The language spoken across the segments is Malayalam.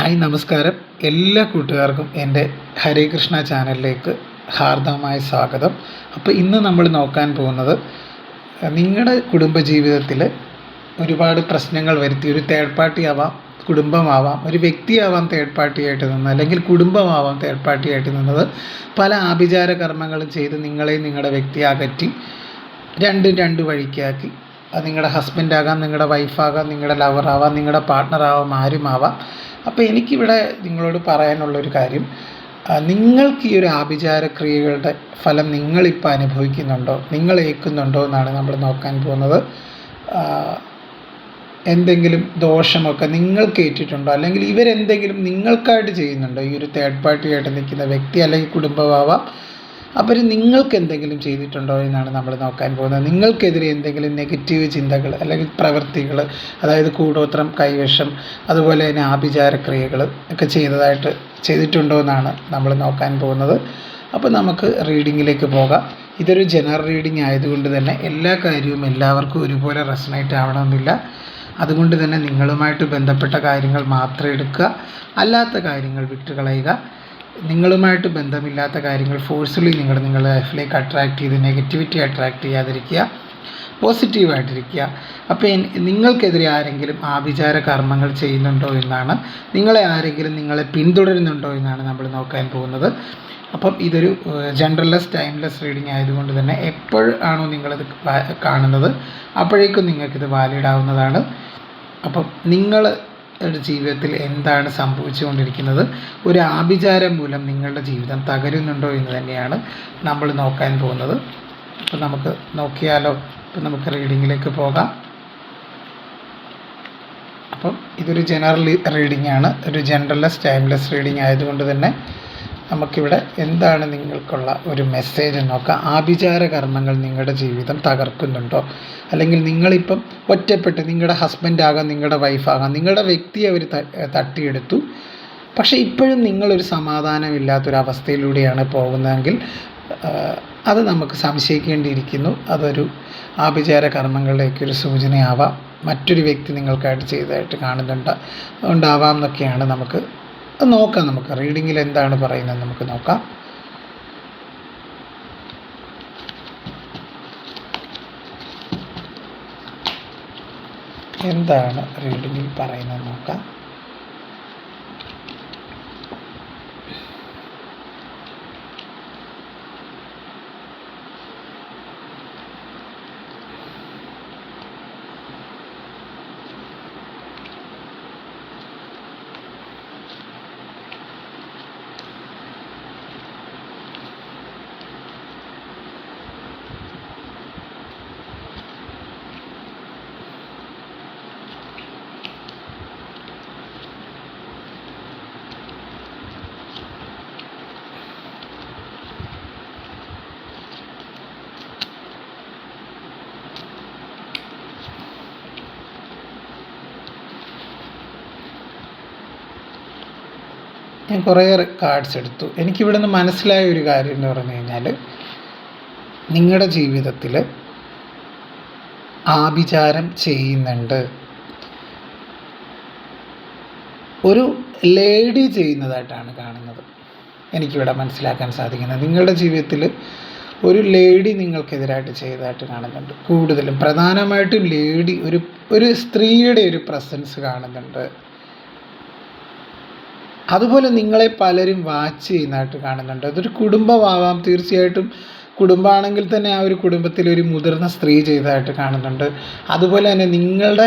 ഹായ് നമസ്കാരം. എല്ലാ കൂട്ടുകാർക്കും എൻ്റെ ഹരേ കൃഷ്ണ ചാനലിലേക്ക് ഹാർദവമായ സ്വാഗതം. അപ്പോൾ ഇന്ന് നമ്മൾ നോക്കാൻ പോകുന്നത് നിങ്ങളുടെ കുടുംബജീവിതത്തിൽ ഒരുപാട് പ്രശ്നങ്ങൾ വരുത്തി ഒരു തേർഡ് പാർട്ടി ആവാം, കുടുംബമാവാം, ഒരു വ്യക്തിയാവാം തേർഡ് പാർട്ടിയായിട്ട് നിന്ന്, അല്ലെങ്കിൽ കുടുംബമാവാം തേർഡ് പാർട്ടിയായിട്ട് നിന്നത് പല ആഭിചാര കർമ്മങ്ങളും ചെയ്ത് നിങ്ങളെയും നിങ്ങളുടെ വ്യക്തിയെ അകറ്റി രണ്ട് വഴിക്കാക്കി. അത് നിങ്ങളുടെ ഹസ്ബൻഡാകാം, നിങ്ങളുടെ വൈഫാകാം, നിങ്ങളുടെ ലവറാവാം, നിങ്ങളുടെ പാർട്ട്ണറാവാം, ആരുമാവാം. അപ്പോൾ എനിക്കിവിടെ നിങ്ങളോട് പറയാനുള്ളൊരു കാര്യം, നിങ്ങൾക്ക് ഈ ഒരു ആഭിചാരക്രിയകളുടെ ഫലം നിങ്ങളിപ്പോൾ അനുഭവിക്കുന്നുണ്ടോ, നിങ്ങൾ ഏൽക്കുന്നുണ്ടോ എന്നാണ് നമ്മൾ നോക്കാൻ പോകുന്നത്. എന്തെങ്കിലും ദോഷമൊക്കെ നിങ്ങൾക്ക് ഏറ്റിട്ടുണ്ടോ, അല്ലെങ്കിൽ ഇവരെന്തെങ്കിലും നിങ്ങൾക്കായിട്ട് ചെയ്യുന്നുണ്ടോ? ഈ ഒരു തേർഡ് പാർട്ടിയായിട്ട് നിൽക്കുന്ന വ്യക്തി അല്ലെങ്കിൽ കുടുംബമാവാം, അവർ നിങ്ങൾക്ക് എന്തെങ്കിലും ചെയ്തിട്ടുണ്ടോ എന്നാണ് നമ്മൾ നോക്കാൻ പോകുന്നത്. നിങ്ങൾക്കെതിരെ എന്തെങ്കിലും നെഗറ്റീവ് ചിന്തകൾ അല്ലെങ്കിൽ പ്രവൃത്തികൾ, അതായത് കൂടോത്രം, കൈവശം, അതുപോലെ തന്നെ ആഭിചാരക്രിയകൾ ഒക്കെ ചെയ്തിട്ടുണ്ടോ എന്നാണ് നമ്മൾ നോക്കാൻ പോകുന്നത്. അപ്പോൾ നമുക്ക് റീഡിങ്ങിലേക്ക് പോകാം. ഇതൊരു ജനറൽ റീഡിംഗ് ആയതുകൊണ്ട് തന്നെ എല്ലാ കാര്യവും എല്ലാവർക്കും ഒരുപോലെ റെസണേറ്റ് ആവണമെന്നില്ല. അതുകൊണ്ട് തന്നെ നിങ്ങളുമായിട്ട് ബന്ധപ്പെട്ട കാര്യങ്ങൾ മാത്രം എടുക്കുക, അല്ലാത്ത കാര്യങ്ങൾ വിട്ടുകളയുക. നിങ്ങളുമായിട്ട് ബന്ധമില്ലാത്ത കാര്യങ്ങൾ ഫോഴ്സ്ഫുള്ളി നിങ്ങളുടെ ലൈഫിലേക്ക് അട്രാക്റ്റ് ചെയ്ത് നെഗറ്റിവിറ്റി അട്രാക്റ്റ് ചെയ്യാതിരിക്കുക, പോസിറ്റീവായിട്ടിരിക്കുക. അപ്പോൾ നിങ്ങൾക്കെതിരെ ആരെങ്കിലും ആഭിചാര കർമ്മങ്ങൾ ചെയ്യുന്നുണ്ടോ എന്നാണ്, നിങ്ങളെ പിന്തുടരുന്നുണ്ടോ എന്നാണ് നമ്മൾ നോക്കാൻ പോകുന്നത്. അപ്പം ഇതൊരു ജനറൽലെസ് ടൈംലെസ് റീഡിംഗ് ആയതുകൊണ്ട് തന്നെ എപ്പോഴാണോ നിങ്ങളിത് കാണുന്നത് അപ്പോഴേക്കും നിങ്ങൾക്കിത് വാലിഡ് ആവുന്നതാണ്. അപ്പം നിങ്ങളുടെ ജീവിതത്തിൽ എന്താണ് സംഭവിച്ചുകൊണ്ടിരിക്കുന്നത്, ഒരു ആഭിചാരം മൂലം നിങ്ങളുടെ ജീവിതം തകരുന്നുണ്ടോ എന്ന് തന്നെയാണ് നമ്മൾ നോക്കാൻ പോകുന്നത്. അപ്പം നമുക്ക് നോക്കിയാലോ? അപ്പം നമുക്ക് റീഡിങ്ങിലേക്ക് പോകാം. അപ്പം ഇതൊരു ജനറൽ റീഡിംഗ് ആണ്, ഒരു ജനറൽലെസ് ടൈംലെസ് റീഡിംഗ് ആയതുകൊണ്ട് തന്നെ നമുക്കിവിടെ എന്താണ് നിങ്ങൾക്കുള്ള ഒരു മെസ്സേജ് നോക്കാം. ആഭിചാര കർമ്മങ്ങൾ നിങ്ങളുടെ ജീവിതം തകർക്കുന്നുണ്ടോ, അല്ലെങ്കിൽ നിങ്ങളിപ്പം ഒറ്റപ്പെട്ട്, നിങ്ങളുടെ ഹസ്ബൻഡാകാം, നിങ്ങളുടെ വൈഫാകാം, നിങ്ങളുടെ വ്യക്തിയെ അവർ തട്ടിയെടുത്തു, പക്ഷേ ഇപ്പോഴും നിങ്ങളൊരു സമാധാനമില്ലാത്തൊരവസ്ഥയിലൂടെയാണ് പോകുന്നതെങ്കിൽ അത് നമുക്ക് സംശയിക്കേണ്ടിയിരിക്കുന്നു. അതൊരു ആഭിചാര കർമ്മങ്ങളിലേക്കൊരു സൂചനയാവാം, മറ്റൊരു വ്യക്തി നിങ്ങൾക്കായിട്ട് ചെയ്തതായിട്ട് ഉണ്ടാവാം എന്നൊക്കെയാണ് നമുക്ക് നോക്കാം. നമുക്ക് റീഡിങ്ങിൽ എന്താണ് പറയുന്നത് നമുക്ക് നോക്കാം. എന്താണ് റീഡിങ്ങിൽ പറയുന്നത് നോക്കാം. ഞാൻ കുറേ കാർഡ്സ് എടുത്തു. എനിക്കിവിടെ നിന്ന് മനസ്സിലായ ഒരു കാര്യം എന്ന് പറഞ്ഞു കഴിഞ്ഞാൽ, നിങ്ങളുടെ ജീവിതത്തിൽ ആഭിചാരം ചെയ്യുന്നുണ്ട്. ഒരു ലേഡി ചെയ്യുന്നതായിട്ടാണ് കാണുന്നത്, എനിക്കിവിടെ മനസ്സിലാക്കാൻ സാധിക്കുന്നത്. നിങ്ങളുടെ ജീവിതത്തിൽ ഒരു ലേഡി നിങ്ങൾക്കെതിരായിട്ട് ചെയ്തതായിട്ട് കാണുന്നുണ്ട്. കൂടുതലും പ്രധാനമായിട്ടും ലേഡി, ഒരു സ്ത്രീയുടെ ഒരു പ്രസൻസ് കാണുന്നുണ്ട്. അതുപോലെ നിങ്ങളെ പലരും വാച്ച് ചെയ്യുന്നതായിട്ട് കാണുന്നുണ്ട്. അതൊരു കുടുംബമാവാം, തീർച്ചയായിട്ടും കുടുംബമാണെങ്കിൽ തന്നെ ആ ഒരു കുടുംബത്തിലൊരു മുതിർന്ന സ്ത്രീ ചെയ്തതായിട്ട് കാണുന്നുണ്ട്. അതുപോലെ തന്നെ നിങ്ങളുടെ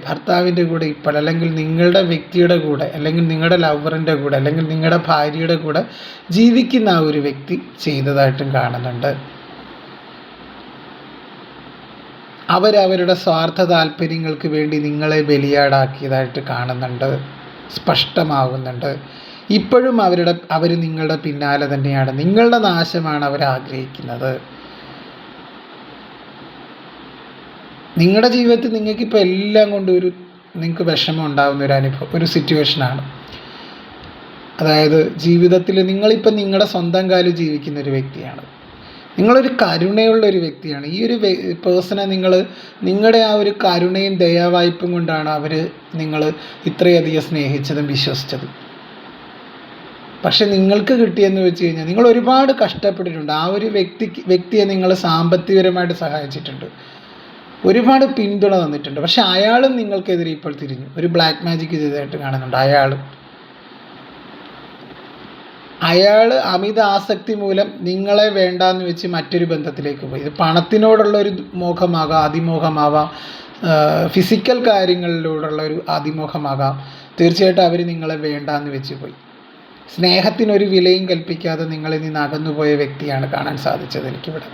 ഭർത്താവിൻ്റെ കൂടെ ഇപ്പോൾ, അല്ലെങ്കിൽ നിങ്ങളുടെ വ്യക്തിയുടെ കൂടെ, അല്ലെങ്കിൽ നിങ്ങളുടെ ലവറിൻ്റെ കൂടെ, അല്ലെങ്കിൽ നിങ്ങളുടെ ഭാര്യയുടെ കൂടെ ജീവിക്കുന്ന ആ ഒരു വ്യക്തി ചെയ്തതായിട്ടും കാണുന്നുണ്ട്. അവരവരുടെ സ്വാർത്ഥ താല്പര്യങ്ങൾക്ക് വേണ്ടി നിങ്ങളെ ബലിയാടാക്കിയതായിട്ട് കാണുന്നുണ്ട്, സ്പഷ്ടമാകുന്നുണ്ട്. ഇപ്പോഴും അവർ നിങ്ങളുടെ പിന്നാലെ തന്നെയാണ്, നിങ്ങളുടെ നാശമാണ് അവർ ആഗ്രഹിക്കുന്നത്. നിങ്ങളുടെ ജീവിതത്തിൽ നിങ്ങൾക്കിപ്പോൾ എല്ലാം കൊണ്ട് നിങ്ങൾക്ക് വിഷമം ഉണ്ടാകുന്ന ഒരു സിറ്റുവേഷനാണ്. അതായത് ജീവിതത്തിൽ നിങ്ങളിപ്പം നിങ്ങളുടെ സ്വന്തം കാലിൽ ജീവിക്കുന്ന ഒരു വ്യക്തിയാണ്. നിങ്ങളൊരു കരുണയുള്ള ഒരു വ്യക്തിയാണ്. ഈ ഒരു പേഴ്സണെ നിങ്ങളുടെ ആ ഒരു കരുണയും ദയാവായ്പും കൊണ്ടാണ് നിങ്ങൾ ഇത്രയധികം സ്നേഹിച്ചതും വിശ്വസിച്ചതും. പക്ഷെ നിങ്ങൾക്ക് കിട്ടിയെന്ന് വെച്ച് കഴിഞ്ഞാൽ നിങ്ങൾ ഒരുപാട് കഷ്ടപ്പെട്ടിട്ടുണ്ട്. ആ ഒരു വ്യക്തിയെ നിങ്ങൾ സാമ്പത്തികപരമായിട്ട് സഹായിച്ചിട്ടുണ്ട്, ഒരുപാട് പിന്തുണ തന്നിട്ടുണ്ട്. പക്ഷെ അയാളും നിങ്ങൾക്കെതിരെ ഇപ്പോൾ തിരിഞ്ഞു, ഒരു ബ്ലാക്ക് മാജിക് ചെയ്തതായിട്ട് കാണുന്നുണ്ട്. അയാൾ അമിത ആസക്തി മൂലം നിങ്ങളെ വേണ്ടാന്ന് വെച്ച് മറ്റൊരു ബന്ധത്തിലേക്ക് പോയി. ഇത് പണത്തിനോടുള്ള ഒരു മോഹമാകാം, അതിമോഹമാവാം, ഫിസിക്കൽ കാര്യങ്ങളിലൂടെയുള്ള ഒരു അതിമോഹമാകാം. തീർച്ചയായിട്ടും അവർ നിങ്ങളെ വേണ്ടാന്ന് വെച്ച് പോയി. സ്നേഹത്തിനൊരു വിലയും കൽപ്പിക്കാതെ നിങ്ങളിൽ നിന്ന് അകന്നുപോയ വ്യക്തിയാണ് കാണാൻ സാധിച്ചത് എനിക്കിവിടെ.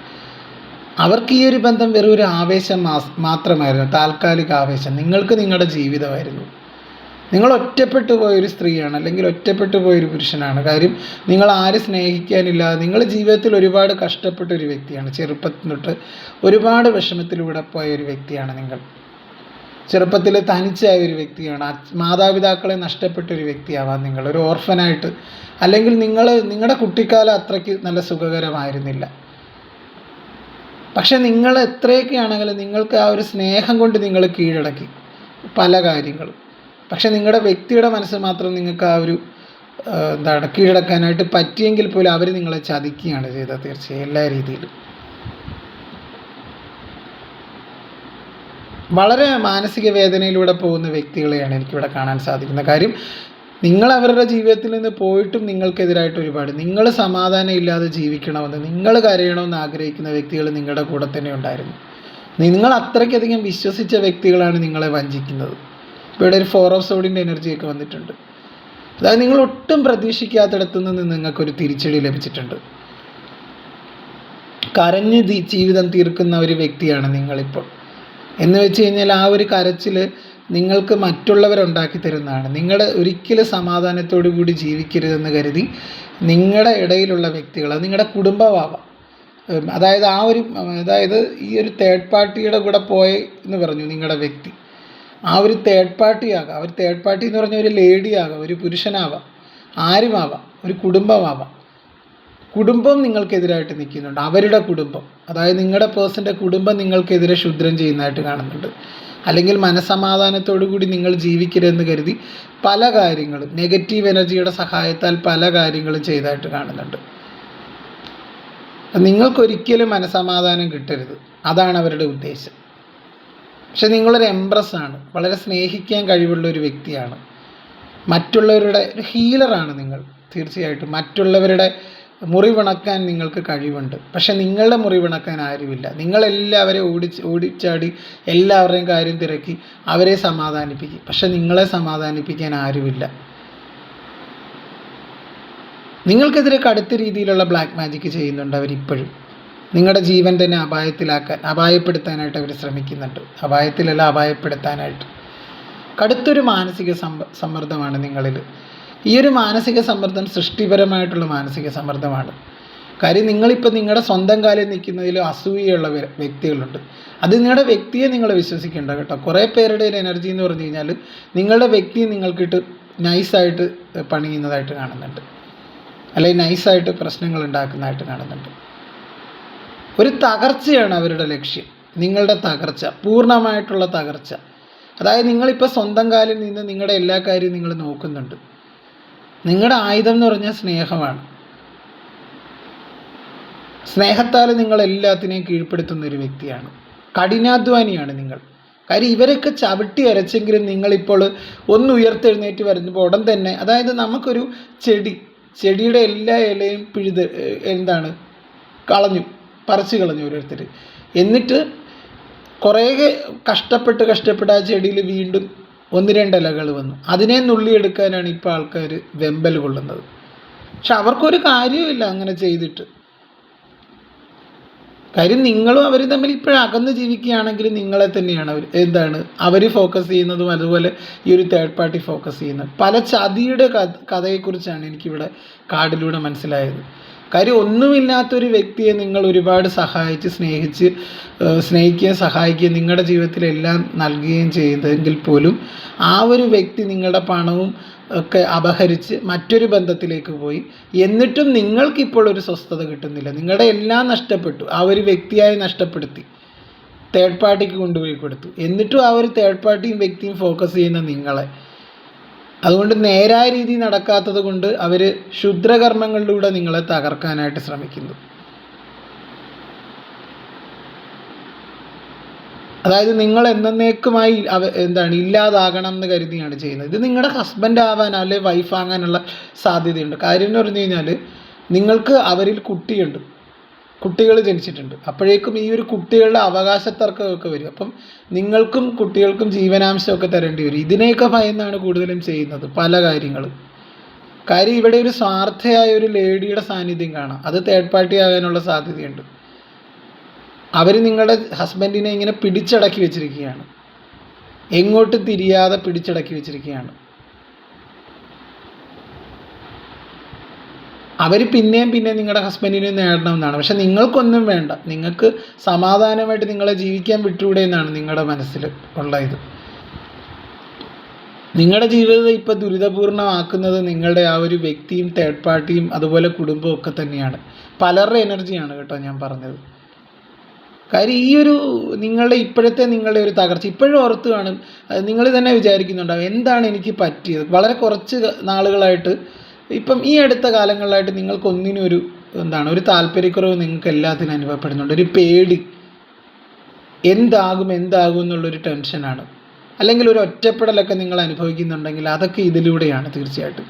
അവർക്ക് ഈ ഒരു ബന്ധം വെറും ഒരു ആവേശം മാത്രമായിരുന്നു, താൽക്കാലിക ആവേശം. നിങ്ങൾക്ക് നിങ്ങളുടെ ജീവിതമായിരുന്നു. നിങ്ങൾ ഒറ്റപ്പെട്ടു പോയൊരു സ്ത്രീയാണ്, അല്ലെങ്കിൽ ഒറ്റപ്പെട്ടു പോയൊരു പുരുഷനാണ്. കാര്യം നിങ്ങൾ ആരും സ്നേഹിക്കാനില്ലാതെ നിങ്ങൾ ജീവിതത്തിൽ ഒരുപാട് കഷ്ടപ്പെട്ട ഒരു വ്യക്തിയാണ്. ചെറുപ്പത്തിൽ തൊട്ട് ഒരുപാട് വിഷമത്തിലൂടെ പോയ ഒരു വ്യക്തിയാണ് നിങ്ങൾ. ചെറുപ്പത്തിൽ തനിച്ചായ ഒരു വ്യക്തിയാണ്. മാതാപിതാക്കളെ നഷ്ടപ്പെട്ട ഒരു വ്യക്തിയാവാം നിങ്ങൾ, ഒരു ഓർഫനായിട്ട്. അല്ലെങ്കിൽ നിങ്ങളുടെ കുട്ടിക്കാലം അത്രയ്ക്ക് നല്ല സുഖകരമായിരുന്നില്ല. പക്ഷെ നിങ്ങൾ എത്രയൊക്കെയാണെങ്കിലും നിങ്ങൾക്ക് ആ ഒരു സ്നേഹം കൊണ്ട് നിങ്ങൾ കീഴടക്കി പല കാര്യങ്ങളും. പക്ഷെ നിങ്ങളുടെ വ്യക്തിയുടെ മനസ്സ് മാത്രം നിങ്ങൾക്ക് ആ ഒരു കീഴടക്കാനായിട്ട് പറ്റിയെങ്കിൽ പോലും അവർ നിങ്ങളെ ചതിക്കുകയാണ് ചെയ്തത്. തീർച്ചയായും എല്ലാ രീതിയിലും വളരെ മാനസിക വേദനയിലൂടെ പോകുന്ന വ്യക്തികളെയാണ് എനിക്കിവിടെ കാണാൻ സാധിക്കുന്ന. കാര്യം നിങ്ങൾ അവരുടെ ജീവിതത്തിൽ നിന്ന് പോയിട്ടും നിങ്ങൾക്കെതിരായിട്ട് ഒരുപാട്, നിങ്ങൾ സമാധാനം ഇല്ലാതെ ജീവിക്കണമെന്ന്, നിങ്ങൾ കരയണമെന്ന് ആഗ്രഹിക്കുന്ന വ്യക്തികൾ നിങ്ങളുടെ കൂടെ തന്നെ ഉണ്ടായിരുന്നു. നിങ്ങൾ അത്രയ്ക്കധികം വിശ്വസിച്ച വ്യക്തികളാണ് നിങ്ങളെ വഞ്ചിക്കുന്നത്. ഇവിടെ ഒരു 4 ഓഫ് സോഡിൻ്റെ എനർജിയൊക്കെ വന്നിട്ടുണ്ട്. അതായത് നിങ്ങൾ ഒട്ടും പ്രതീക്ഷിക്കാത്തിടത്തു നിന്ന് നിങ്ങൾക്കൊരു തിരിച്ചടി ലഭിച്ചിട്ടുണ്ട്. കരഞ്ഞ് ജീവിതം തീർക്കുന്ന ഒരു വ്യക്തിയാണ് നിങ്ങളിപ്പോൾ. എന്ന് വെച്ച് കഴിഞ്ഞാൽ ആ ഒരു കരച്ചിൽ നിങ്ങൾക്ക് മറ്റുള്ളവരുണ്ടാക്കി തരുന്നതാണ്. നിങ്ങൾ ഒരിക്കലും സമാധാനത്തോടു കൂടി ജീവിക്കരുതെന്ന് കരുതി നിങ്ങളുടെ ഇടയിലുള്ള വ്യക്തികൾ, അത് നിങ്ങളുടെ കുടുംബമാവാം. അതായത് ഈ ഒരു തേർഡ് പാർട്ടിയുടെ കൂടെ പോയി എന്ന് പറഞ്ഞു നിങ്ങളുടെ വ്യക്തി. ആ ഒരു തേർഡ് പാർട്ടി ആകാം. ഒരു തേർഡ് പാർട്ടി എന്ന് പറഞ്ഞാൽ ഒരു ലേഡി ആകാം, ഒരു പുരുഷനാവാം, ആരുമാവാം, ഒരു കുടുംബമാവാം. കുടുംബം നിങ്ങൾക്കെതിരായിട്ട് നിൽക്കുന്നുണ്ട്. അവരുടെ കുടുംബം, അതായത് നിങ്ങളുടെ പേഴ്സൻ്റെ കുടുംബം നിങ്ങൾക്കെതിരെ ക്ഷുദ്രം ചെയ്യുന്നതായിട്ട് കാണുന്നുണ്ട്. അല്ലെങ്കിൽ മനസമാധാനത്തോടു കൂടി നിങ്ങൾ ജീവിക്കരുതെന്ന് കരുതി പല കാര്യങ്ങളും നെഗറ്റീവ് എനർജിയുടെ സഹായത്താൽ പല കാര്യങ്ങളും ചെയ്തതായിട്ട് കാണുന്നുണ്ട്. നിങ്ങൾക്കൊരിക്കലും മനസമാധാനം കിട്ടരുത്, അതാണ് അവരുടെ ഉദ്ദേശം. പക്ഷെ നിങ്ങളൊരു എംപ്രസ്സാണ്, വളരെ സ്നേഹിക്കാൻ കഴിവുള്ള ഒരു വ്യക്തിയാണ്, മറ്റുള്ളവരുടെ ഒരു ഹീലറാണ് നിങ്ങൾ. തീർച്ചയായിട്ടും മറ്റുള്ളവരുടെ മുറിവിണക്കാൻ നിങ്ങൾക്ക് കഴിവുണ്ട്. പക്ഷെ നിങ്ങളുടെ മുറിവിണക്കാൻ ആരുമില്ല. നിങ്ങളെല്ലാവരെയും ഓടിച്ചാടി എല്ലാവരുടെയും കാര്യം തിരക്കി അവരെ സമാധാനിപ്പിക്കും. പക്ഷെ നിങ്ങളെ സമാധാനിപ്പിക്കാൻ ആരുമില്ല. നിങ്ങൾക്കെതിരെ കടുത്ത രീതിയിലുള്ള ബ്ലാക്ക് മാജിക് ചെയ്യുന്നുണ്ട് അവരിപ്പോഴും. നിങ്ങളുടെ ജീവൻ തന്നെ അപായപ്പെടുത്താനായിട്ട് അവർ ശ്രമിക്കുന്നുണ്ട്. അപായപ്പെടുത്താനായിട്ട് കടുത്തൊരു മാനസിക സമ്മർദ്ദമാണ് നിങ്ങളിൽ. ഈ ഒരു മാനസിക സമ്മർദ്ദം സൃഷ്ടിപരമായിട്ടുള്ള മാനസിക സമ്മർദ്ദമാണ്. കാര്യം നിങ്ങളിപ്പോൾ നിങ്ങളുടെ സ്വന്തം കാലിൽ നിൽക്കുന്നതിൽ അസൂയുള്ള വ്യക്തികളുണ്ട്. അത് നിങ്ങളുടെ വ്യക്തിയെ നിങ്ങൾ വിശ്വസിക്കേണ്ട കേട്ടോ. കുറേ പേരുടെ ഒരു എനർജി എന്ന് പറഞ്ഞു കഴിഞ്ഞാൽ നിങ്ങളുടെ വ്യക്തിയെ നിങ്ങൾക്കിട്ട് നൈസായിട്ട് പണിയുന്നതായിട്ട് കാണുന്നുണ്ട്, അല്ലെങ്കിൽ നൈസായിട്ട് പ്രശ്നങ്ങൾ ഉണ്ടാക്കുന്നതായിട്ട് കാണുന്നുണ്ട്. ഒരു തകർച്ചയാണ് അവരുടെ ലക്ഷ്യം, നിങ്ങളുടെ തകർച്ച, പൂർണ്ണമായിട്ടുള്ള തകർച്ച. അതായത് നിങ്ങളിപ്പോൾ സ്വന്തം കാലിൽ നിന്ന് നിങ്ങളുടെ എല്ലാ കാര്യവും നിങ്ങൾ നോക്കുന്നുണ്ട്. നിങ്ങളുടെ ആയുധം എന്ന് പറഞ്ഞാൽ സ്നേഹമാണ്. സ്നേഹത്താൽ നിങ്ങൾ എല്ലാത്തിനെയും കീഴ്പ്പെടുത്തുന്ന ഒരു വ്യക്തിയാണ്. കഠിനാധ്വാനിയാണ് നിങ്ങൾ. കാര്യം ഇവരൊക്കെ ചവിട്ടി അരച്ചെങ്കിലും നിങ്ങളിപ്പോൾ ഒന്ന് ഉയർത്തെഴുന്നേറ്റ് വരുമ്പോൾ ഉടൻ തന്നെ, അതായത് നമുക്കൊരു ചെടിയുടെ എല്ലാ ഇലയും പറിച്ചു കളഞ്ഞു ഓരോരുത്തർ. എന്നിട്ട് കുറേ കഷ്ടപ്പെട്ട് ആ ചെടിയിൽ വീണ്ടും 1-2 ഇലകൾ വന്നു. അതിനെ നുള്ളിയെടുക്കാനാണ് ഇപ്പോൾ ആൾക്കാർ വെമ്പൽ കൊള്ളുന്നത്. പക്ഷെ അവർക്കൊരു കാര്യവുമില്ല അങ്ങനെ ചെയ്തിട്ട്. കാര്യം നിങ്ങളും അവർ തമ്മിൽ ഇപ്പോഴും അകന്ന് ജീവിക്കുകയാണെങ്കിൽ നിങ്ങളെ തന്നെയാണ് അവർ ഫോക്കസ് ചെയ്യുന്നതും അതുപോലെ ഈ ഒരു തേർഡ് പാർട്ടി ഫോക്കസ് ചെയ്യുന്നത്. പല ചതിയുടെ കഥയെക്കുറിച്ചാണ് എനിക്കിവിടെ കാർഡിലൂടെ മനസ്സിലായത്. കാര്യം ഒന്നുമില്ലാത്തൊരു വ്യക്തിയെ നിങ്ങൾ ഒരുപാട് സ്നേഹിക്കുകയും സഹായിക്കുകയും നിങ്ങളുടെ ജീവിതത്തിലെല്ലാം നൽകുകയും ചെയ്തെങ്കിൽ പോലും ആ ഒരു വ്യക്തി നിങ്ങളുടെ പണവും ഒക്കെ അപഹരിച്ച് മറ്റൊരു ബന്ധത്തിലേക്ക് പോയി. എന്നിട്ടും നിങ്ങൾക്കിപ്പോൾ ഒരു സ്വസ്ഥത കിട്ടുന്നില്ല. നിങ്ങളുടെ എല്ലാം നഷ്ടപ്പെട്ടു. ആ ഒരു വ്യക്തിയായി നഷ്ടപ്പെടുത്തി, തേർഡ് പാർട്ടിക്ക് കൊണ്ടുപോയി കൊടുത്തു. എന്നിട്ടും ആ ഒരു തേർഡ് പാർട്ടിയും വ്യക്തിയും ഫോക്കസ് ചെയ്യുന്ന നിങ്ങളെ. അതുകൊണ്ട് നേരായ രീതി നടക്കാത്തത് കൊണ്ട് അവർ ക്ഷുദ്രകർമ്മങ്ങളിലൂടെ നിങ്ങളെ തകർക്കാനായിട്ട് ശ്രമിക്കുന്നു. അതായത് നിങ്ങൾ എന്നേക്കുമായി ഇല്ലാതാകണം എന്ന് കരുതിയാണ് ചെയ്യുന്നത്. ഇത് നിങ്ങളുടെ ഹസ്ബൻഡ് ആവാൻ അല്ലെങ്കിൽ വൈഫ് ആകാനുള്ള സാധ്യതയുണ്ട്. കാര്യം എന്ന് പറഞ്ഞു കഴിഞ്ഞാൽ നിങ്ങൾക്ക് അവരിൽ കുട്ടികൾ ജനിച്ചിട്ടുണ്ട്. അപ്പോഴേക്കും ഈ ഒരു കുട്ടികളുടെ അവകാശ തർക്കമൊക്കെ വരും. അപ്പം നിങ്ങൾക്കും കുട്ടികൾക്കും ജീവനാംശമൊക്കെ തരേണ്ടി വരും. ഇതിനെയൊക്കെ ഭയന്നാണ് കൂടുതലും ചെയ്യുന്നത് പല കാര്യങ്ങളും. കാര്യം ഇവിടെ ഒരു സ്വാർത്ഥയായ ഒരു ലേഡിയുടെ സാന്നിധ്യം കാണാം. അത് തേർഡ് പാർട്ടി ആകാനുള്ള സാധ്യതയുണ്ട്. അവർ നിങ്ങളുടെ ഹസ്ബൻഡിനെ ഇങ്ങനെ പിടിച്ചടക്കി വെച്ചിരിക്കുകയാണ്, എങ്ങോട്ട് തിരിയാതെ പിടിച്ചടക്കി വെച്ചിരിക്കുകയാണ്. അവർ പിന്നെയും നിങ്ങളുടെ ഹസ്ബൻഡിനെ നേടണമെന്നാണ്. പക്ഷെ നിങ്ങൾക്കൊന്നും വേണ്ട, നിങ്ങൾക്ക് സമാധാനമായിട്ട് നിങ്ങളെ ജീവിക്കാൻ വിട്ടുകൂടെ എന്നാണ് നിങ്ങളുടെ മനസ്സിൽ ഉള്ള ഇത്. നിങ്ങളുടെ ജീവിതം ഇപ്പോൾ ദുരിതപൂർണ്ണമാക്കുന്നത് നിങ്ങളുടെ ആ ഒരു വ്യക്തിയും തേർഡ് പാർട്ടിയും അതുപോലെ കുടുംബവും ഒക്കെ തന്നെയാണ്. പലരുടെ എനർജിയാണ് കേട്ടോ ഞാൻ പറഞ്ഞത്. കാര്യം ഈ ഒരു നിങ്ങളുടെ ഒരു തകർച്ച ഇപ്പോഴും ഓർത്ത് കാണും. നിങ്ങൾ തന്നെ വിചാരിക്കുന്നുണ്ടാവും, എന്താണ് എനിക്ക് പറ്റിയത്? വളരെ കുറച്ച് നാളുകളായിട്ട്, ഇപ്പം ഈ അടുത്ത കാലങ്ങളിലായിട്ട് നിങ്ങൾക്കൊന്നിനും ഒരു താല്പര്യക്കുറവ് നിങ്ങൾക്ക് എല്ലാത്തിനും അനുഭവപ്പെടുന്നുണ്ട്. ഒരു പേടി, എന്താകും എന്നുള്ളൊരു ടെൻഷനാണ്. അല്ലെങ്കിൽ ഒരു ഒറ്റപ്പെടലൊക്കെ നിങ്ങൾ അനുഭവിക്കുന്നുണ്ടെങ്കിൽ അതൊക്കെ ഇതിലൂടെയാണ് തീർച്ചയായിട്ടും.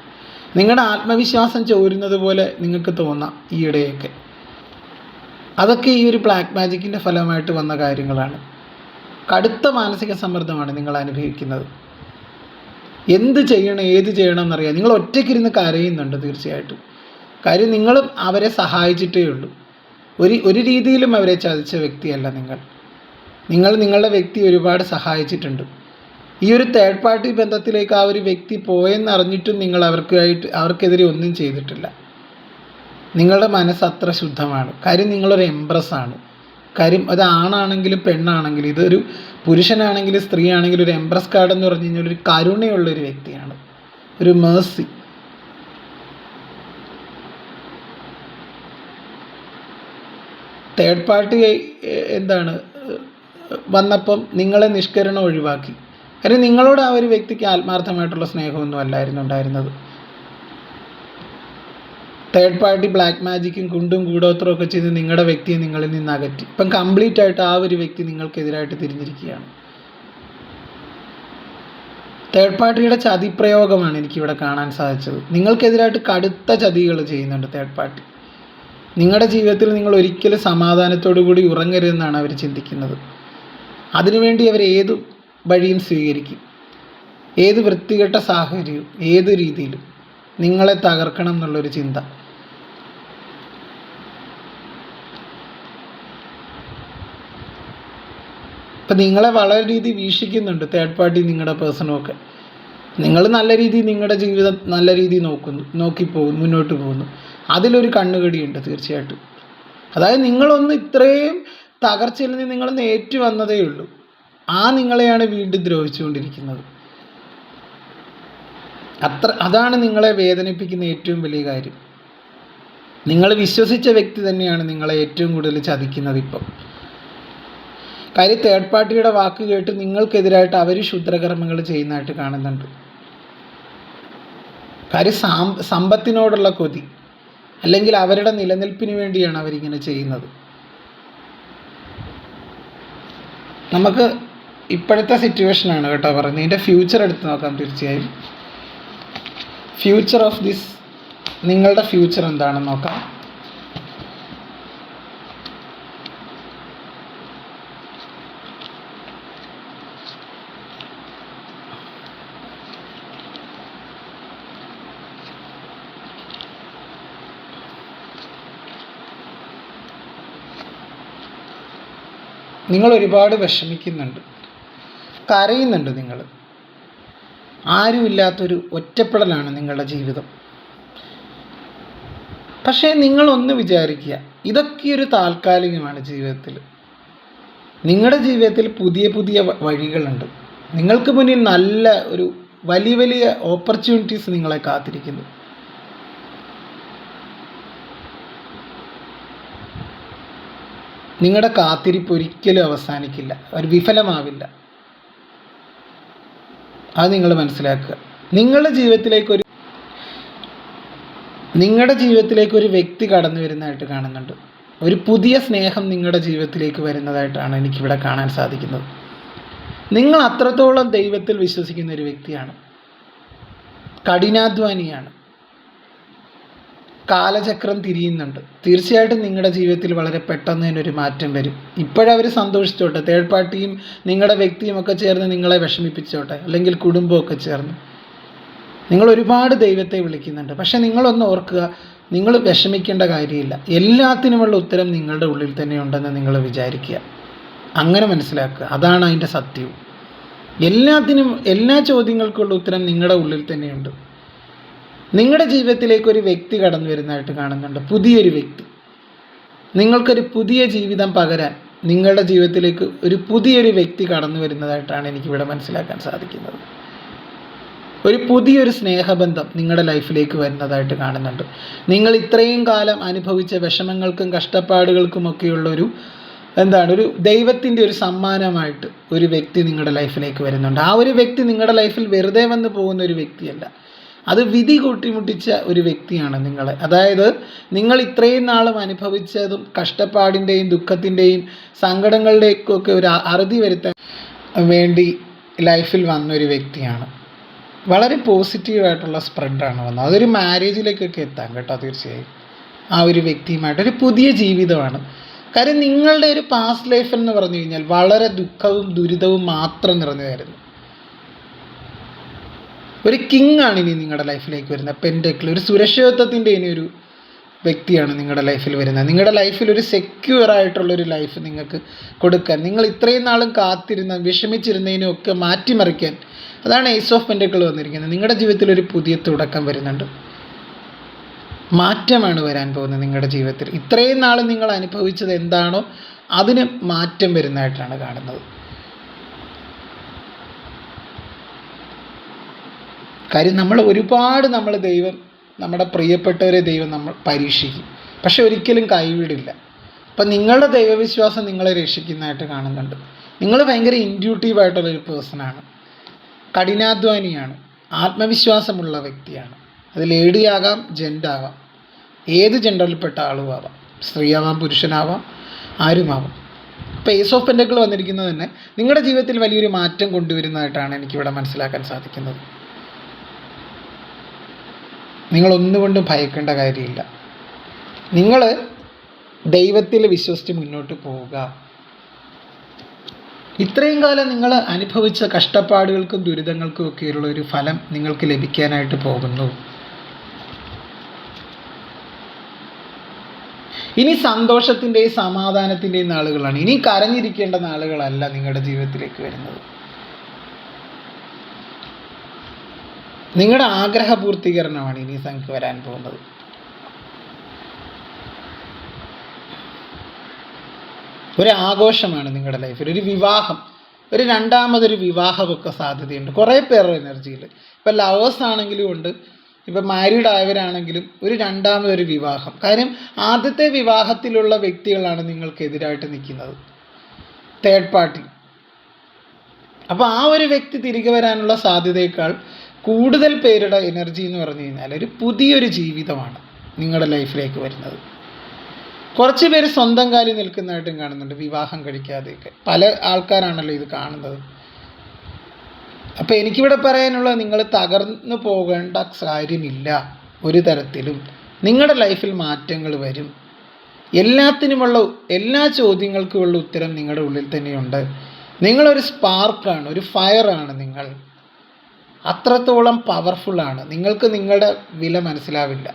നിങ്ങളുടെ ആത്മവിശ്വാസം ചോരുന്നത് പോലെ നിങ്ങൾക്ക് തോന്നാം ഈയിടെയൊക്കെ. അതൊക്കെ ഈ ഒരു ബ്ലാക്ക് മാജിക്കിൻ്റെ ഫലമായിട്ട് വന്ന കാര്യങ്ങളാണ്. കടുത്ത മാനസിക സമ്മർദ്ദമാണ് നിങ്ങൾ അനുഭവിക്കുന്നത്. എന്ത് ചെയ്യണം ഏത് ചെയ്യണം എന്നറിയാം. നിങ്ങൾ ഒറ്റയ്ക്കിരുന്ന് കരയുന്നുണ്ട് തീർച്ചയായിട്ടും. കാര്യം നിങ്ങൾ അവരെ സഹായിച്ചിട്ടേ ഉള്ളൂ. ഒരു രീതിയിലും അവരെ ചതിച്ച വ്യക്തിയല്ല നിങ്ങൾ നിങ്ങളുടെ വ്യക്തി ഒരുപാട് സഹായിച്ചിട്ടുണ്ട്. ഈ ഒരു തേർഡ് പാർട്ടി ബന്ധത്തിലേക്ക് ആ ഒരു വ്യക്തി പോയെന്നറിഞ്ഞിട്ടും നിങ്ങൾ അവർക്കെതിരെ ഒന്നും ചെയ്തിട്ടില്ല. നിങ്ങളുടെ മനസ്സ് അത്ര ശുദ്ധമാണ്. കാര്യം നിങ്ങളൊരു എംപ്രസ്സാണ്. കാര്യം അത് ആണാണെങ്കിലും പെണ്ണാണെങ്കിലും, ഇതൊരു പുരുഷനാണെങ്കിലും സ്ത്രീ ആണെങ്കിലും, ഒരു എംപ്രസ് കാർഡ് എന്ന് പറഞ്ഞു കഴിഞ്ഞാൽ ഒരു കരുണയുള്ളൊരു വ്യക്തിയാണ്, ഒരു മേഴ്സി. തേർഡ് പാർട്ടി വന്നപ്പം നിങ്ങളെ നിഷ്കരണം ഒഴിവാക്കി. കാര്യം നിങ്ങളോട് ആ ഒരു വ്യക്തിക്ക് ആത്മാർത്ഥമായിട്ടുള്ള സ്നേഹമൊന്നും അല്ലായിരുന്നു ഉണ്ടായിരുന്നത്. തേർഡ് പാർട്ടി ബ്ലാക്ക് മാജിക്കും കുണ്ടും കൂടോത്രവും ഒക്കെ ചെയ്ത് നിങ്ങളുടെ വ്യക്തിയെ നിങ്ങളിൽ നിന്ന് അകറ്റി. ഇപ്പം കംപ്ലീറ്റ് ആയിട്ട് ആ ഒരു വ്യക്തി നിങ്ങൾക്കെതിരായിട്ട് തിരിഞ്ഞിരിക്കുകയാണ്. തേർഡ് പാർട്ടിയുടെ ചതിപ്രയോഗമാണ് എനിക്കിവിടെ കാണാൻ സാധിച്ചത്. നിങ്ങൾക്കെതിരായിട്ട് കടുത്ത ചതികൾ ചെയ്യുന്നുണ്ട് തേർഡ് പാർട്ടി. നിങ്ങളുടെ ജീവിതത്തിൽ നിങ്ങൾ ഒരിക്കലും സമാധാനത്തോടു കൂടി ഉറങ്ങരുതെന്നാണ് അവർ ചിന്തിക്കുന്നത്. അതിനുവേണ്ടി അവർ ഏത് വഴിയും സ്വീകരിക്കും. ഏത് വൃത്തികെട്ട സാഹചര്യവും ഏത് രീതിയിലും നിങ്ങളെ തകർക്കണം എന്നുള്ളൊരു ചിന്ത. അപ്പം നിങ്ങളെ വളരെ രീതിയിൽ വീക്ഷിക്കുന്നുണ്ട് തേർഡ് പാർട്ടി, നിങ്ങളുടെ പേഴ്സണും ഒക്കെ. നിങ്ങൾ നല്ല രീതിയിൽ നിങ്ങളുടെ ജീവിതം നല്ല രീതിയിൽ മുന്നോട്ട് പോകുന്നു. അതിലൊരു കണ്ണുകടിയുണ്ട് തീർച്ചയായിട്ടും. അതായത് നിങ്ങളൊന്ന് ഇത്രയും തകർച്ചയിൽ നിന്ന് നിങ്ങളൊന്ന് ഏറ്റുവന്നതേ ഉള്ളൂ. ആ നിങ്ങളെയാണ് വീണ്ടും ദ്രോഹിച്ചുകൊണ്ടിരിക്കുന്നത്. അതാണ് നിങ്ങളെ വേദനിപ്പിക്കുന്ന ഏറ്റവും വലിയ കാര്യം. നിങ്ങൾ വിശ്വസിച്ച വ്യക്തി തന്നെയാണ് നിങ്ങളെ ഏറ്റവും കൂടുതൽ ചതിക്കുന്നത് ഇപ്പം. കാര്യം തേർഡ് പാർട്ടിയുടെ വാക്ക് കേട്ട് നിങ്ങൾക്കെതിരായിട്ട് അവർ ക്ഷുദ്രകർമ്മങ്ങൾ ചെയ്യുന്നതായിട്ട് കാണുന്നുണ്ട്. കാര്യം സമ്പത്തിനോടുള്ള കൊതി, അല്ലെങ്കിൽ അവരുടെ നിലനിൽപ്പിന് വേണ്ടിയാണ് അവരിങ്ങനെ ചെയ്യുന്നത്. നമുക്ക് ഇപ്പോഴത്തെ സിറ്റുവേഷനാണ് കേട്ടോ പറയുന്നത്. ഇതിൻ്റെ ഫ്യൂച്ചർ എടുത്ത് നോക്കാം. തീർച്ചയായും ഫ്യൂച്ചർ ഓഫ് ദിസ്, നിങ്ങളുടെ ഫ്യൂച്ചർ എന്താണെന്ന് നോക്കാം. നിങ്ങൾ ഒരുപാട് വിഷമിക്കുന്നുണ്ട്, കരയുന്നുണ്ട്. നിങ്ങൾ ആരുമില്ലാത്തൊരു ഒറ്റപ്പെടലാണ് നിങ്ങളുടെ ജീവിതം. പക്ഷേ നിങ്ങളൊന്ന് വിചാരിക്കുക, ഇതൊക്കെ ഒരു താൽക്കാലികമാണ് ജീവിതത്തിൽ. നിങ്ങളുടെ ജീവിതത്തിൽ പുതിയ പുതിയ വഴികളുണ്ട്. നിങ്ങൾക്ക് മുന്നിൽ നല്ല ഒരു വലിയ വലിയ ഓപ്പർച്യൂണിറ്റീസ് നിങ്ങളെ കാത്തിരിക്കുന്നു. നിങ്ങളുടെ കാത്തിരിപ്പ് ഒരിക്കലും അവസാനിക്കില്ല, ഒരു വിഫലമാവില്ല. അത് നിങ്ങൾ മനസ്സിലാക്കുക. നിങ്ങളുടെ ജീവിതത്തിലേക്ക് ഒരു വ്യക്തി കടന്നു വരുന്നതായിട്ട് കാണുന്നുണ്ട്. ഒരു പുതിയ സ്നേഹം നിങ്ങളുടെ ജീവിതത്തിലേക്ക് വരുന്നതായിട്ടാണ് എനിക്കിവിടെ കാണാൻ സാധിക്കുന്നത്. നിങ്ങൾ അത്രത്തോളം ദൈവത്തിൽ വിശ്വസിക്കുന്ന ഒരു വ്യക്തിയാണ്, കഠിനാധ്വാനിയാണ്. കാലചക്രം തിരിയുന്നുണ്ട്. തീർച്ചയായിട്ടും നിങ്ങളുടെ ജീവിതത്തിൽ വളരെ പെട്ടെന്ന് തന്നെ ഒരു മാറ്റം വരും. ഇപ്പോഴവർ സന്തോഷിച്ചോട്ടെ, തേർഡ് പാർട്ടിയും നിങ്ങളുടെ വ്യക്തിയും ഒക്കെ ചേർന്ന് നിങ്ങളെ വിഷമിപ്പിച്ചോട്ടെ, അല്ലെങ്കിൽ കുടുംബമൊക്കെ ചേർന്ന്. നിങ്ങൾ ഒരുപാട് ദൈവത്തെ വിളിക്കുന്നുണ്ട്. പക്ഷെ നിങ്ങളൊന്ന് ഓർക്കുക, നിങ്ങൾ വിഷമിക്കേണ്ട കാര്യമില്ല. എല്ലാത്തിനുമുള്ള ഉത്തരം നിങ്ങളുടെ ഉള്ളിൽ തന്നെ ഉണ്ടെന്ന് നിങ്ങൾ വിചാരിക്കുക. അങ്ങനെ മനസ്സിലാക്കുക. അതാണ് അതിൻ്റെ സത്യവും. എല്ലാ ചോദ്യങ്ങൾക്കുള്ള ഉത്തരം നിങ്ങളുടെ ഉള്ളിൽ തന്നെയുണ്ട്. നിങ്ങളുടെ ജീവിതത്തിലേക്ക് ഒരു വ്യക്തി കടന്നു വരുന്നതായിട്ട് കാണുന്നുണ്ട്, പുതിയൊരു വ്യക്തി. നിങ്ങൾക്കൊരു പുതിയ ജീവിതം പകരാൻ നിങ്ങളുടെ ജീവിതത്തിലേക്ക് ഒരു പുതിയൊരു വ്യക്തി കടന്നു വരുന്നതായിട്ടാണ് എനിക്കിവിടെ മനസ്സിലാക്കാൻ സാധിക്കുന്നത്. ഒരു പുതിയൊരു സ്നേഹബന്ധം നിങ്ങളുടെ ലൈഫിലേക്ക് വരുന്നതായിട്ട് കാണുന്നുണ്ട്. നിങ്ങൾ ഇത്രയും കാലം അനുഭവിച്ച വിഷമങ്ങൾക്കും കഷ്ടപ്പാടുകൾക്കുമൊക്കെയുള്ളൊരു ഒരു ദൈവത്തിൻ്റെ ഒരു സമ്മാനമായിട്ട് ഒരു വ്യക്തി നിങ്ങളുടെ ലൈഫിലേക്ക് വരുന്നുണ്ട്. ആ ഒരു വ്യക്തി നിങ്ങളുടെ ലൈഫിൽ വെറുതെ വന്ന് പോകുന്ന ഒരു വ്യക്തിയല്ല, അത് വിധി കൂട്ടിമുട്ടിച്ച ഒരു വ്യക്തിയാണ് നിങ്ങളെ. അതായത് നിങ്ങൾ ഇത്രയും നാളും അനുഭവിച്ചതും കഷ്ടപ്പാടിൻ്റെയും ദുഃഖത്തിൻ്റെയും സങ്കടങ്ങളുടെയൊക്കെ ഒരു അറുതി വരുത്താൻ വേണ്ടി ലൈഫിൽ വന്നൊരു വ്യക്തിയാണ്. വളരെ പോസിറ്റീവായിട്ടുള്ള സ്പ്രെഡാണ് വന്നത്. അതൊരു മാരേജിലേക്കൊക്കെ എത്താം കേട്ടോ. തീർച്ചയായും ആ ഒരു വ്യക്തിയുമായിട്ടൊരു പുതിയ ജീവിതമാണ്. കാര്യം നിങ്ങളുടെ ഒരു പാസ്റ്റ് ലൈഫ് എന്ന് പറഞ്ഞു കഴിഞ്ഞാൽ വളരെ ദുഃഖവും ദുരിതവും മാത്രം നിറഞ്ഞതായിരുന്നു. ഒരു കിങ് ആണ് ഇനി നിങ്ങളുടെ ലൈഫിലേക്ക് വരുന്നത്, പെൻഡക്കിൾ. ഒരു സുരക്ഷിതത്വത്തിൻ്റെ ഇനി ഒരു വ്യക്തിയാണ് നിങ്ങളുടെ ലൈഫിൽ വരുന്നത്. നിങ്ങളുടെ ലൈഫിൽ ഒരു സെക്യൂർ ആയിട്ടുള്ളൊരു ലൈഫ് നിങ്ങൾക്ക് കൊടുക്കാൻ, നിങ്ങൾ ഇത്രയും നാളും കാത്തിരുന്ന വിഷമിച്ചിരുന്നതിനും ഒക്കെ മാറ്റിമറിക്കാൻ, അതാണ് ഏസ് ഓഫ് പെൻഡക്കിൾ വന്നിരിക്കുന്നത്. നിങ്ങളുടെ ജീവിതത്തിൽ ഒരു പുതിയ തുടക്കം വരുന്നുണ്ട്, മാറ്റമാണ് വരാൻ പോകുന്നത് നിങ്ങളുടെ ജീവിതത്തിൽ. ഇത്രയും നാൾ നിങ്ങൾ അനുഭവിച്ചത് എന്താണോ അതിന് മാറ്റം വരുന്നതായിട്ടാണ് കാണുന്നത്. കാര്യം നമ്മുടെ പ്രിയപ്പെട്ടവരെ ദൈവം നമ്മൾ പരീക്ഷിക്കും, പക്ഷെ ഒരിക്കലും കൈവിടില്ല. അപ്പം നിങ്ങളുടെ ദൈവവിശ്വാസം നിങ്ങളെ രക്ഷിക്കുന്നതായിട്ട് കാണുന്നുണ്ട്. നിങ്ങൾ ഭയങ്കര ഇൻറ്റ്യൂട്ടീവായിട്ടുള്ളൊരു പേഴ്സണാണ്, കഠിനാധ്വാനിയാണ്, ആത്മവിശ്വാസമുള്ള വ്യക്തിയാണ്. അത് ലേഡിയാകാം, ജെൻഡാകാം, ഏത് ജെൻഡറിൽപ്പെട്ട ആളുമാവാം, സ്ത്രീയാവാം, പുരുഷനാവാം, ആരുമാവാം. ഇപ്പോൾ ഏസ് ഓഫ് പെൻഡക്കിൾ വന്നിരിക്കുന്നത് തന്നെ നിങ്ങളുടെ ജീവിതത്തിൽ വലിയൊരു മാറ്റം കൊണ്ടുവരുന്നതായിട്ടാണ് എനിക്കിവിടെ മനസ്സിലാക്കാൻ സാധിക്കുന്നത്. നിങ്ങളൊന്നുകൊണ്ടും ഭയക്കേണ്ട കാര്യമില്ല. നിങ്ങൾ ദൈവത്തിൽ വിശ്വസിച്ച് മുന്നോട്ട് പോവുക. ഇത്രയും കാലം നിങ്ങൾ അനുഭവിച്ച കഷ്ടപ്പാടുകൾക്കും ദുരിതങ്ങൾക്കും ഒക്കെയുള്ള ഒരു ഫലം നിങ്ങൾക്ക് ലഭിക്കാനായിട്ട് പോകുന്നു. ഇനി സന്തോഷത്തിൻ്റെയും സമാധാനത്തിൻ്റെയും നാളുകളാണ്. ഇനി കരഞ്ഞിരിക്കേണ്ട നാളുകളല്ല നിങ്ങളുടെ ജീവിതത്തിലേക്ക് വരുന്നത്. നിങ്ങളുടെ ആഗ്രഹ പൂർത്തീകരണമാണ് ഇനി നിങ്ങൾക്ക് വരാൻ പോകുന്നത്. ഒരു ആഘോഷമാണ് നിങ്ങളുടെ ലൈഫിൽ, ഒരു വിവാഹം, ഒരു രണ്ടാമതൊരു വിവാഹമൊക്കെ സാധ്യതയുണ്ട് കുറേ പേരുടെ എനർജിയിൽ. ഇപ്പം ലവേഴ്സ് ആണെങ്കിലും ഉണ്ട്, ഇപ്പം മാരീഡ് ആയവരാണെങ്കിലും ഒരു രണ്ടാമതൊരു വിവാഹം. കാര്യം ആദ്യത്തെ വിവാഹത്തിലുള്ള വ്യക്തികളാണ് നിങ്ങൾക്കെതിരായിട്ട് നിൽക്കുന്നത്, തേർഡ് പാർട്ടി. അപ്പോൾ ആ ഒരു വ്യക്തി തിരികെ വരാനുള്ള സാധ്യതയേക്കാൾ കൂടുതൽ പേരുടെ എനർജി എന്ന് പറഞ്ഞു കഴിഞ്ഞാൽ ഒരു പുതിയൊരു ജീവിതമാണ് നിങ്ങളുടെ ലൈഫിലേക്ക് വരുന്നത്. കുറച്ച് പേര് സ്വന്തം കാലിൽ നിൽക്കുന്നതായിട്ടും കാണുന്നുണ്ട്, വിവാഹം കഴിക്കാതെയൊക്കെ. പല ആൾക്കാരാണല്ലോ ഇത് കാണുന്നത്. അപ്പോൾ എനിക്കിവിടെ പറയാനുള്ളത്, നിങ്ങൾ തകർന്നു പോകേണ്ട കാര്യമില്ല ഒരു തരത്തിലും. നിങ്ങളുടെ ലൈഫിൽ മാറ്റങ്ങൾ വരും. എല്ലാ ചോദ്യങ്ങൾക്കുമുള്ള ഉത്തരം നിങ്ങളുടെ ഉള്ളിൽ തന്നെയുണ്ട്. നിങ്ങളൊരു സ്പാർക്കാണ്, ഒരു ഫയറാണ്. നിങ്ങൾ അത്രത്തോളം പവർഫുള്ളാണ്. നിങ്ങൾക്ക് നിങ്ങളുടെ വില മനസ്സിലാവില്ല,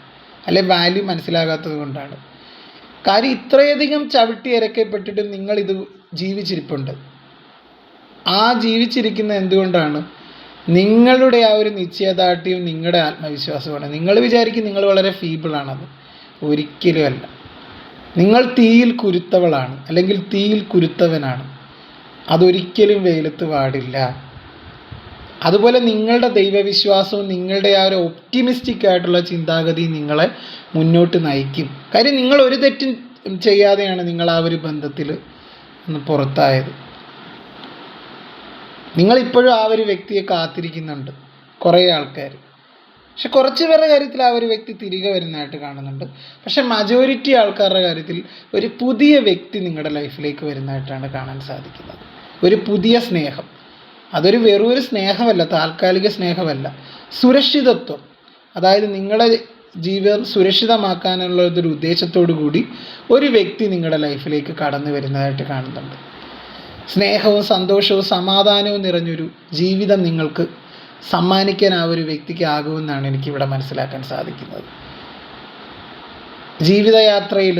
അല്ലെ വാല്യൂ മനസ്സിലാകാത്തത് കൊണ്ടാണ്. കാര്യം ഇത്രയധികം ചവിട്ടി ഇരക്കപ്പെട്ടിട്ടും നിങ്ങളിത് ജീവിച്ചിരിപ്പുണ്ട്. ആ ജീവിച്ചിരിക്കുന്ന എന്തുകൊണ്ടാണ്? നിങ്ങളുടെ ആ ഒരു നിശ്ചയദാർഢ്യവും നിങ്ങളുടെ ആത്മവിശ്വാസമാണ്. നിങ്ങൾ വിചാരിക്കും നിങ്ങൾ വളരെ ഫീബിളാണത്. ഒരിക്കലുമല്ല. നിങ്ങൾ തീയിൽ കുരുത്തവളാണ്, അല്ലെങ്കിൽ തീയിൽ കുരുത്തവനാണ്. അതൊരിക്കലും വെയിലത്ത് പാടില്ല. അതുപോലെ നിങ്ങളുടെ ദൈവവിശ്വാസവും നിങ്ങളുടെ ആ ഒരു ഒപ്റ്റിമിസ്റ്റിക് ആയിട്ടുള്ള ചിന്താഗതി നിങ്ങളെ മുന്നോട്ട് നയിക്കും. കാര്യം നിങ്ങൾ ഒരു തെറ്റും ചെയ്യാതെയാണ് നിങ്ങൾ ആ ഒരു ബന്ധത്തിൽ പുറത്തായത്. നിങ്ങളിപ്പോഴും ആ ഒരു വ്യക്തിയെ കാത്തിരിക്കുന്നുണ്ട് കുറേ ആൾക്കാർ. പക്ഷെ കുറച്ച് പേരുടെ കാര്യത്തിൽ ആ ഒരു വ്യക്തി തിരികെ വരുന്നതായിട്ട് കാണുന്നുണ്ട്. പക്ഷെ മജോറിറ്റി ആൾക്കാരുടെ കാര്യത്തിൽ ഒരു പുതിയ വ്യക്തി നിങ്ങളുടെ ലൈഫിലേക്ക് വരുന്നതായിട്ടാണ് കാണാൻ സാധിക്കുന്നത്. ഒരു പുതിയ സ്നേഹം. അതൊരു വെറൊരു സ്നേഹമല്ല, താൽക്കാലിക സ്നേഹമല്ല, സുരക്ഷിതത്വം. അതായത് നിങ്ങളുടെ ജീവിതം സുരക്ഷിതമാക്കാനുള്ളതൊരു ഉദ്ദേശത്തോടു കൂടി ഒരു വ്യക്തി നിങ്ങളുടെ ലൈഫിലേക്ക് കടന്നു വരുന്നതായിട്ട് കാണുന്നുണ്ട്. സ്നേഹവും സന്തോഷവും സമാധാനവും നിറഞ്ഞൊരു ജീവിതം നിങ്ങൾക്ക് സമ്മാനിക്കാൻ ആ ഒരു വ്യക്തിക്ക് ആകുമെന്നാണ് എനിക്കിവിടെ മനസ്സിലാക്കാൻ സാധിക്കുന്നത്. ജീവിതയാത്രയിൽ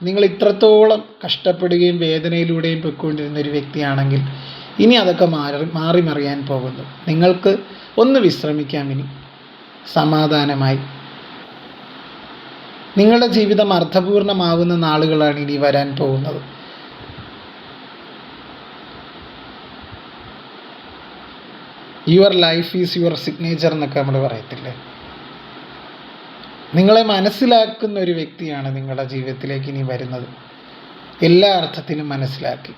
നിങ്ങൾ ഇത്രത്തോളം കഷ്ടപ്പെടുകയും വേദനയിലൂടെയും പൊയ്ക്കൊണ്ടിരുന്ന ഒരു വ്യക്തിയാണെങ്കിൽ ഇനി അതൊക്കെ മാറി മറിയാൻ പോകുന്നു. നിങ്ങൾക്ക് ഒന്ന് വിശ്രമിക്കാം. ഇനി സമാധാനമായി നിങ്ങളുടെ ജീവിതം അർത്ഥപൂർണമാവുന്ന നാളുകളാണ് ഇനി വരാൻ പോകുന്നത്. Your life is your signature എന്നൊക്കെ നമ്മൾ പറയത്തില്ലേ. നിങ്ങളെ മനസ്സിലാക്കുന്ന ഒരു വ്യക്തിയാണ് നിങ്ങളുടെ ജീവിതത്തിലേക്ക് ഇനി വരുന്നത്. എല്ലാ അർത്ഥത്തിലും മനസ്സിലാക്കി.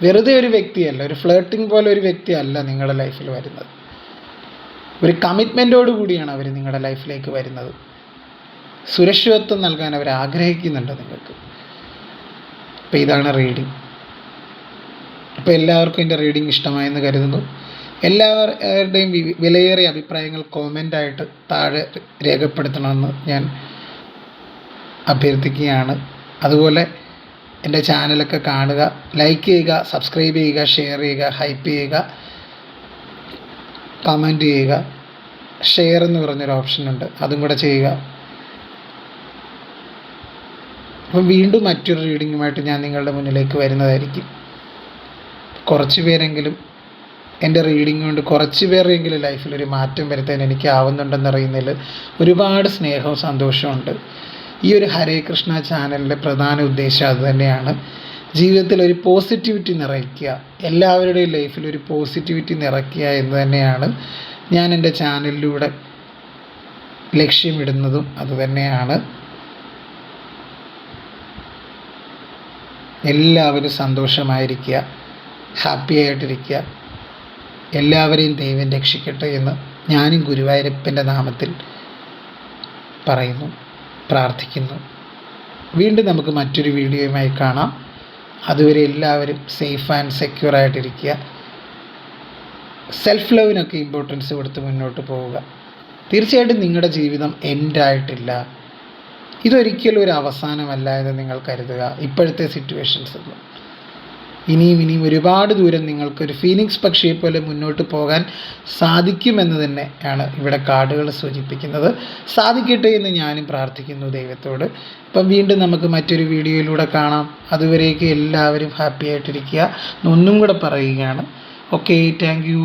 വെറുതെ ഒരു വ്യക്തിയല്ല, ഒരു ഫ്ലേർട്ടിങ് പോലെ ഒരു വ്യക്തിയല്ല നിങ്ങളുടെ ലൈഫിൽ വരുന്നത്. ഒരു കമ്മിറ്റ്മെൻറ്റോടു കൂടിയാണ് അവർ നിങ്ങളുടെ ലൈഫിലേക്ക് വരുന്നത്. സുരക്ഷിതത്വം നൽകാൻ അവർ ആഗ്രഹിക്കുന്നുണ്ട് നിങ്ങൾക്ക്. അപ്പോൾ ഇതാണ് റീഡിങ്. അപ്പോൾ എല്ലാവർക്കും എൻ്റെ റീഡിങ് ഇഷ്ടമായെന്ന് കരുതുന്നു. എല്ലാവരുടെയും വിലയേറിയ അഭിപ്രായങ്ങൾ കോമൻ്റായിട്ട് താഴെ രേഖപ്പെടുത്തണമെന്ന് ഞാൻ അഭ്യർത്ഥിക്കുകയാണ്. അതുപോലെ എൻ്റെ ചാനലൊക്കെ കാണുക, ലൈക്ക് ചെയ്യുക, സബ്സ്ക്രൈബ് ചെയ്യുക, ഷെയർ ചെയ്യുക, ഹൈപ്പ് ചെയ്യുക, കമൻറ്റ് ചെയ്യുക. ഷെയർ എന്ന് പറഞ്ഞൊരു ഓപ്ഷനുണ്ട്, അതും കൂടെ ചെയ്യുക. അപ്പം വീണ്ടും മറ്റൊരു റീഡിങ്ങുമായിട്ട് ഞാൻ നിങ്ങളുടെ മുന്നിലേക്ക് വരുന്നതായിരിക്കും. കുറച്ച് പേരെങ്കിലും എൻ്റെ റീഡിങ് കൊണ്ട് കുറച്ച് പേരെങ്കിലും ലൈഫിലൊരു മാറ്റം വരുത്താൻ എനിക്ക് ആവുന്നുണ്ടെന്നറിയുന്നതിൽ ഒരുപാട് സ്നേഹവും സന്തോഷമുണ്ട്. ഈ ഒരു ഹരേ കൃഷ്ണ ചാനലിൻ്റെ പ്രധാന ഉദ്ദേശം അതുതന്നെയാണ്. ജീവിതത്തിൽ ഒരു പോസിറ്റിവിറ്റി നിറയ്ക്കുക, എല്ലാവരുടെയും ലൈഫിൽ ഒരു പോസിറ്റിവിറ്റി നിറയ്ക്കുക എന്ന് തന്നെയാണ് ഞാൻ എൻ്റെ ചാനലിലൂടെ ലക്ഷ്യമിടുന്നതും അതുതന്നെയാണ്. എല്ലാവരും സന്തോഷമായിരിക്കുക, ഹാപ്പി ആയിട്ടിരിക്കുക. എല്ലാവരെയും ദൈവം രക്ഷിക്കട്ടെ എന്ന് ഞാനും ഗുരുവായൂരപ്പൻ്റെ നാമത്തിൽ പറയുന്നു, പ്രാർത്ഥിക്കുന്നു. വീണ്ടും നമുക്ക് മറ്റൊരു വീഡിയോയുമായി കാണാം. അതുവരെ എല്ലാവരും സേഫ് ആൻഡ് സെക്യൂർ ആയിട്ടിരിക്കുക. സെൽഫ് ലവിനൊക്കെ ഇമ്പോർട്ടൻസ് കൊടുത്ത് മുന്നോട്ട് പോവുക. തീർച്ചയായിട്ടും നിങ്ങളുടെ ജീവിതം എൻഡായിട്ടില്ല. ഇതൊരിക്കലും ഒരു അവസാനമല്ല എന്ന് നിങ്ങൾ കരുതുക. ഇപ്പോഴത്തെ സിറ്റുവേഷൻസ് ഇനിയും ഒരുപാട് ദൂരം നിങ്ങൾക്കൊരു ഫീനിക്സ് പക്ഷിയെ പോലെ മുന്നോട്ട് പോകാൻ സാധിക്കുമെന്ന് തന്നെയാണ് ഇവിടെ കാർഡുകൾ സൂചിപ്പിക്കുന്നത്. സാധിക്കട്ടെ എന്ന് ഞാനും പ്രാർത്ഥിക്കുന്നു ദൈവത്തോട്. അപ്പം വീണ്ടും നമുക്ക് മറ്റൊരു വീഡിയോയിലൂടെ കാണാം. അതുവരേക്കും എല്ലാവരും ഹാപ്പി ആയിട്ടിരിക്കുക. ഒന്നും കൂടെ പറയുകയാണ്. Okay, thank you.